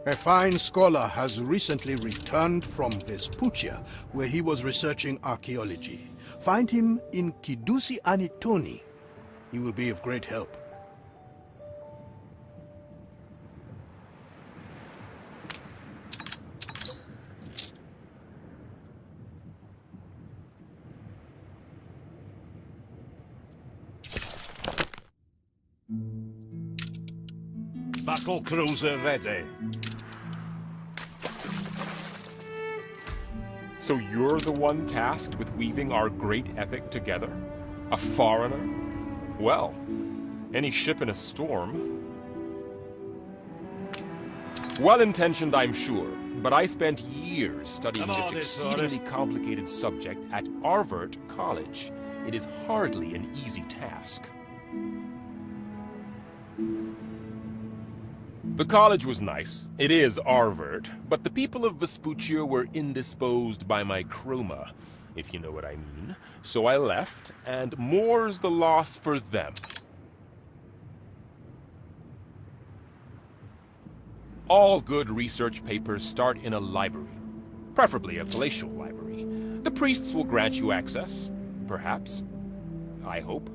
A fine scholar has recently returned from Vespuccia, where he was researching archaeology. Find him in Kidusi Anitoni. He will be of great help. Battle cruiser ready. So you're the one tasked with weaving our great epic together? A foreigner? Well, any ship in a storm. Well-intentioned, I'm sure, but I spent years studying this exceedingly complicated subject at Arvert College. It is hardly an easy task. The college was nice. It is Arvert, but the people of Vespuccia were indisposed by my chroma, if you know what I mean. So I left, and more's the loss for them. All good research papers start in a library, preferably a palatial library. The priests will grant you access, perhaps. I hope.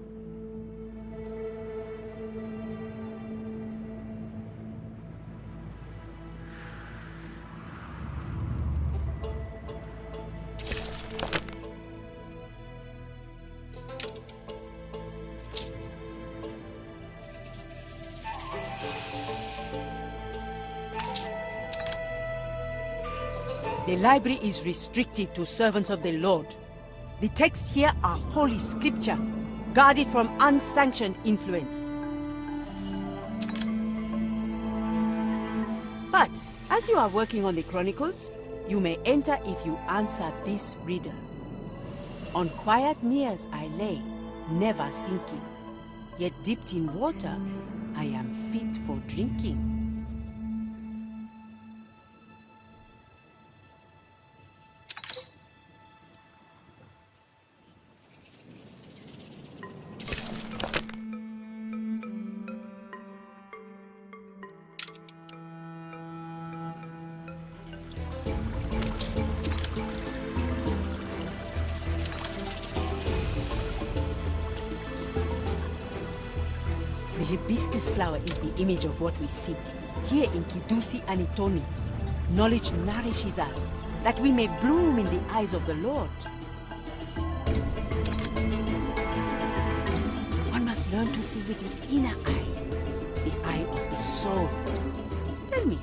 The library is restricted to servants of the Lord. The texts here are holy scripture, guarded from unsanctioned influence. But, as you are working on the Chronicles, you may enter if you answer this riddle. On quiet meres I lay, never sinking. Yet dipped in water, I am fit for drinking. The hibiscus flower is the image of what we seek. Here in Kidusi Anitoni, knowledge nourishes us, that we may bloom in the eyes of the Lord. One must learn to see with the inner eye, the eye of the soul. Tell me,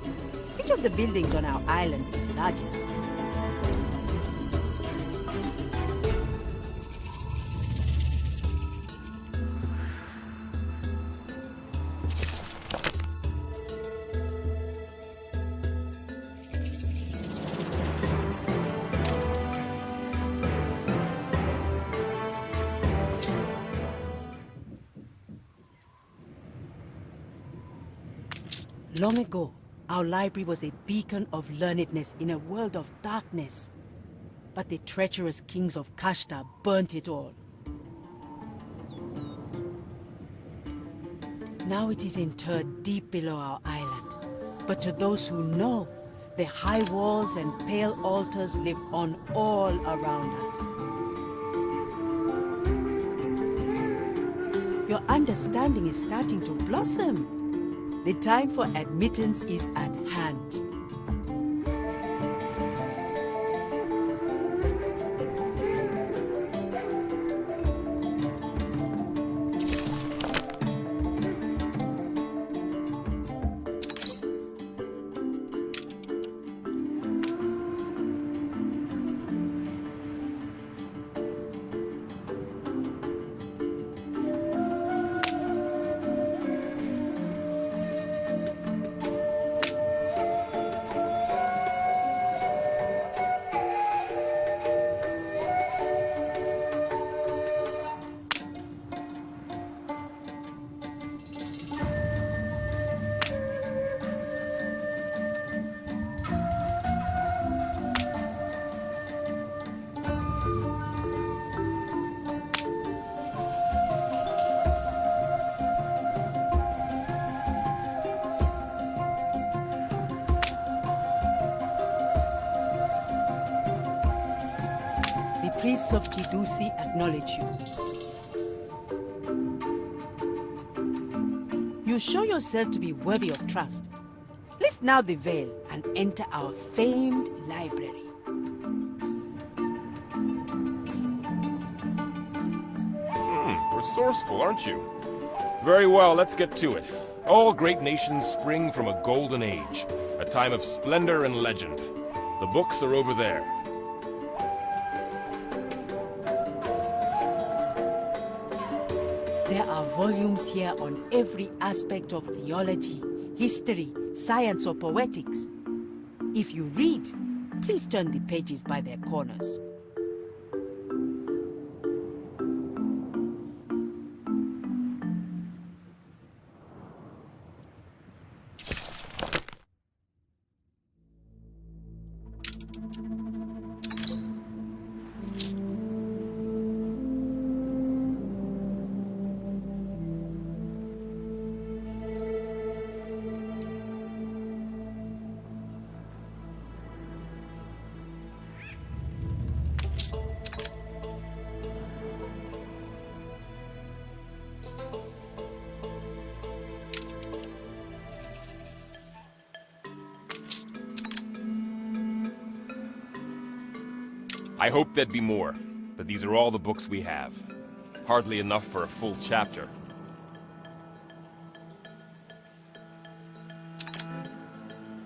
which of the buildings on our island is largest? Long ago, our library was a beacon of learnedness in a world of darkness. But the treacherous kings of Kashta burnt it all. Now it is interred deep below our island. But to those who know, the high walls and pale altars live on all around us. Your understanding is starting to blossom. The time for admittance is at hand. The priests of Kidusi acknowledge you. You show yourself to be worthy of trust. Lift now the veil and enter our famed library. Resourceful, aren't you? Very well, let's get to it. All great nations spring from a golden age, a time of splendor and legend. The books are over there. There are volumes here on every aspect of theology, history, science, or poetics. If you read, please turn the pages by their corners. I hoped there'd be more, but these are all the books we have. Hardly enough for a full chapter.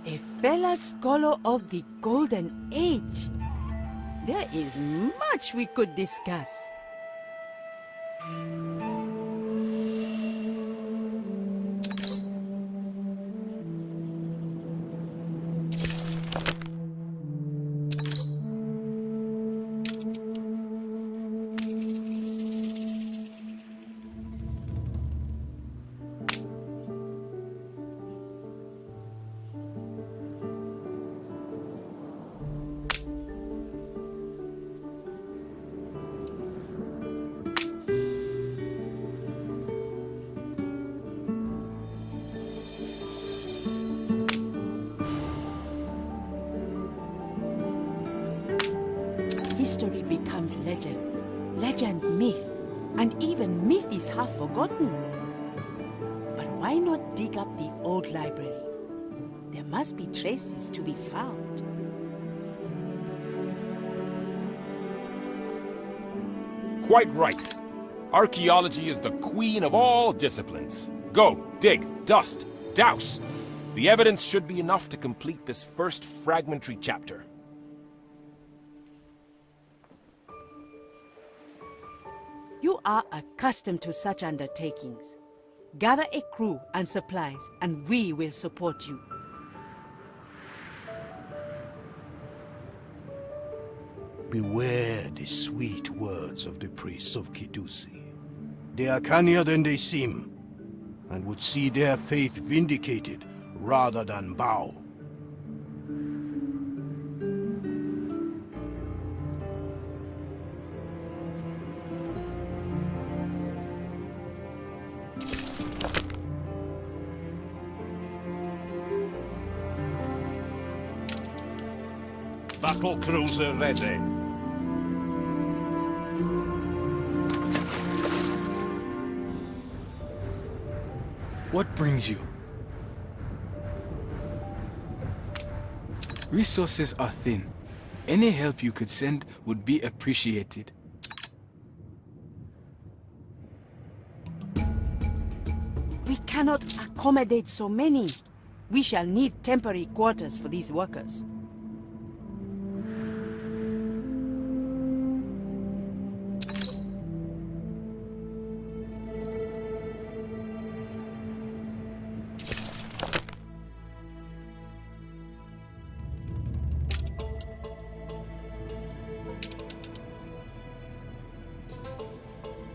A fellow scholar of the Golden Age. There is much we could discuss. History becomes legend, legend myth, and even myth is half forgotten. But why not dig up the old library? There must be traces to be found. Quite right. Archaeology is the queen of all disciplines. Go, dig, dust, douse. The evidence should be enough to complete this first fragmentary chapter. You are accustomed to such undertakings. Gather a crew and supplies, and we will support you. Beware the sweet words of the priests of Kidusi. They are cannier than they seem, and would see their faith vindicated rather than bow. Battle cruiser ready. What brings you? Resources are thin. Any help you could send would be appreciated. We cannot accommodate so many. We shall need temporary quarters for these workers.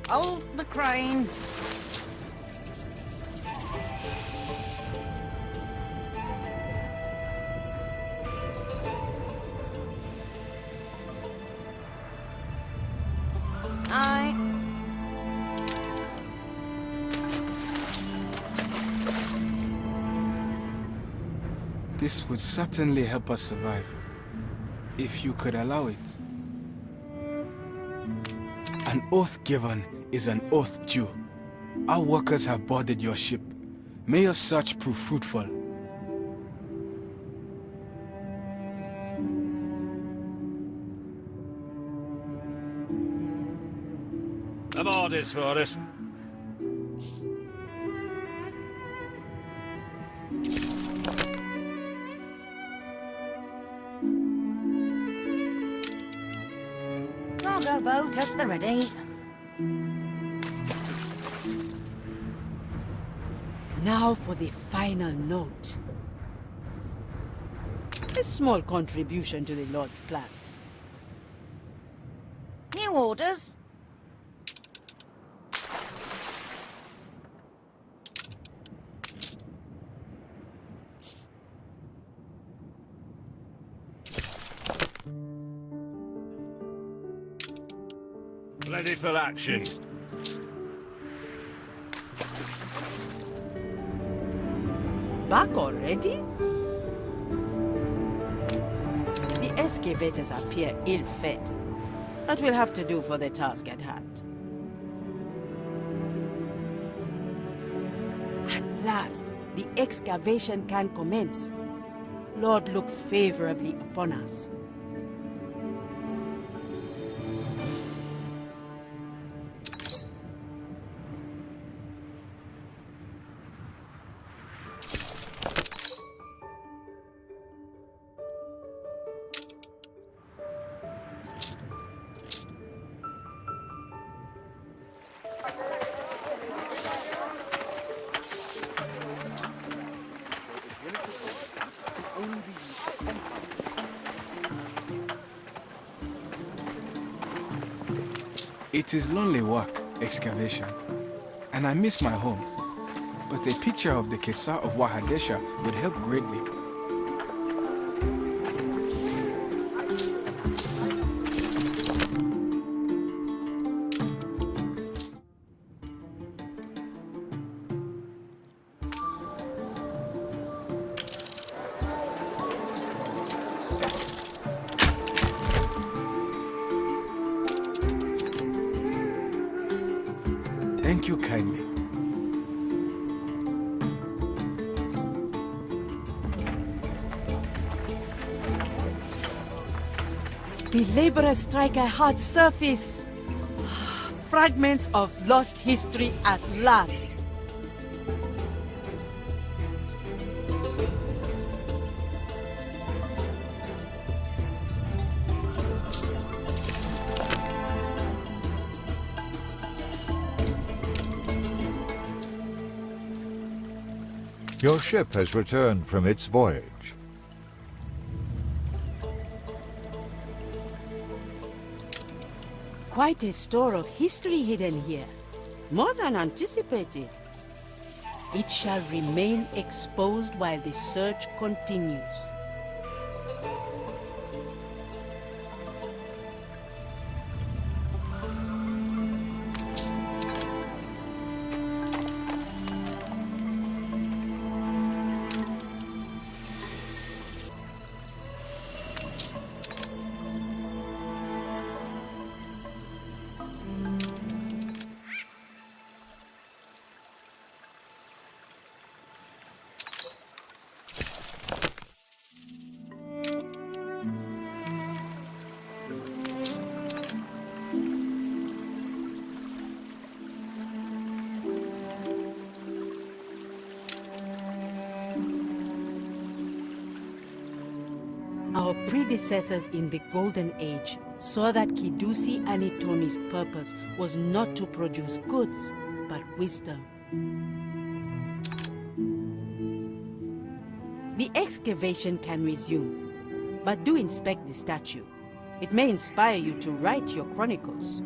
Hold the crane. Aye. This would certainly help us survive, if you could allow it. An oath given is an oath due. Our workers have boarded your ship. May your search prove fruitful. I'm orders for it. Cargo boat at the ready. Now for the final note. A small contribution to the Lord's plans. New orders. Ready for action. Back already? The excavators appear ill-fed, but we'll have to do for the task at hand. At last, the excavation can commence. Lord, look favorably upon us. It is lonely work, excavation, and I miss my home. But a picture of the Kesar of Wahadesha would help greatly. Thank you kindly. The laborers strike a hard surface. Fragments of lost history at last. Your ship has returned from its voyage. Quite a store of history hidden here. More than anticipated. It shall remain exposed while the search continues. Our predecessors in the Golden Age saw that Kidusi Anitoni's purpose was not to produce goods, but wisdom. The excavation can resume, but do inspect the statue. It may inspire you to write your chronicles.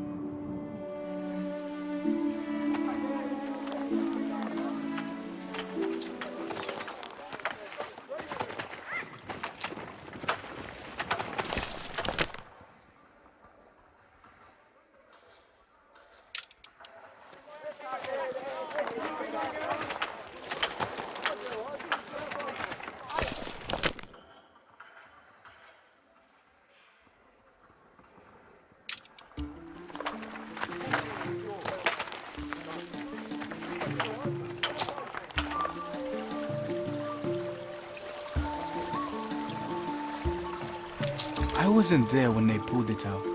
wasn't there when they pulled it out.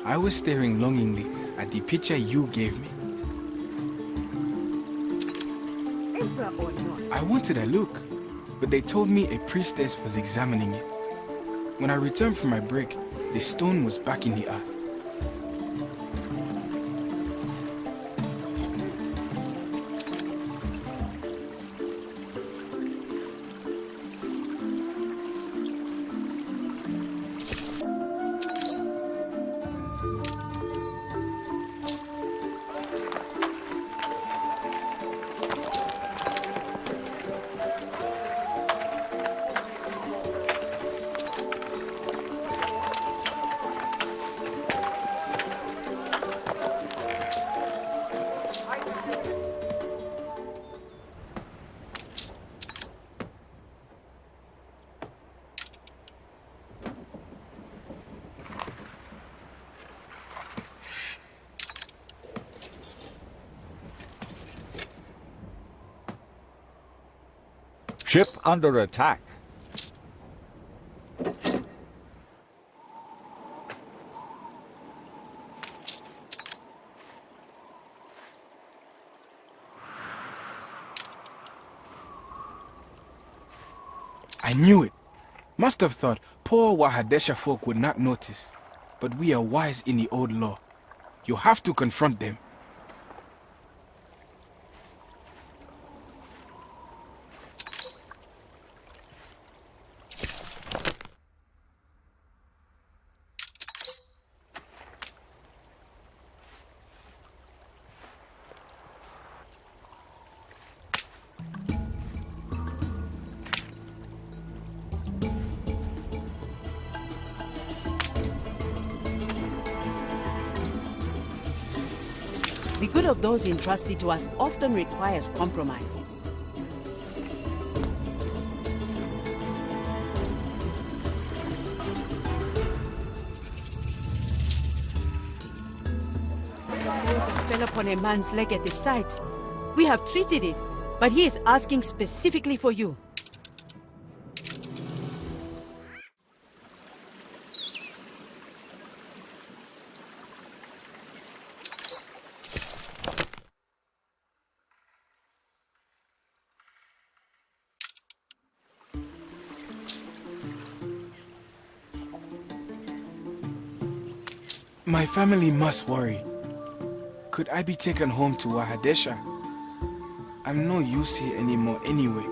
I was staring longingly at the picture you gave me. Emperor or not, I wanted a look, but they told me a priestess was examining it. When I returned from my break, the stone was back in the earth. Ship under attack. I knew it. Must have thought poor Wahadesha folk would not notice. But we are wise in the old law. You have to confront them. the good of those entrusted to us often requires compromises. Fell upon a man's leg at the site. We have treated it, but he is asking specifically for you. My family must worry. Could I be taken home to Wahadesha? I'm no use here anymore anyway.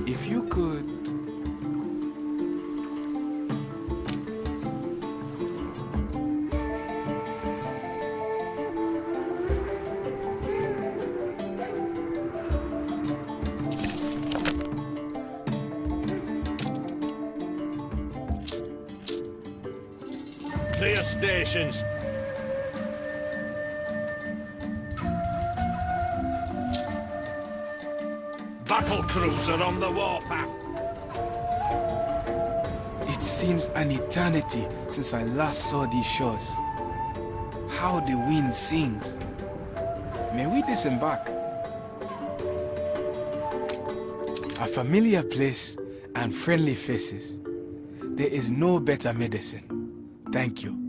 If you could... To your stations. Battle cruiser on the warpath. It seems an eternity since I last saw these shores. How the wind sings. May we disembark? A familiar place and friendly faces. There is no better medicine. Thank you.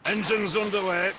Engines underway.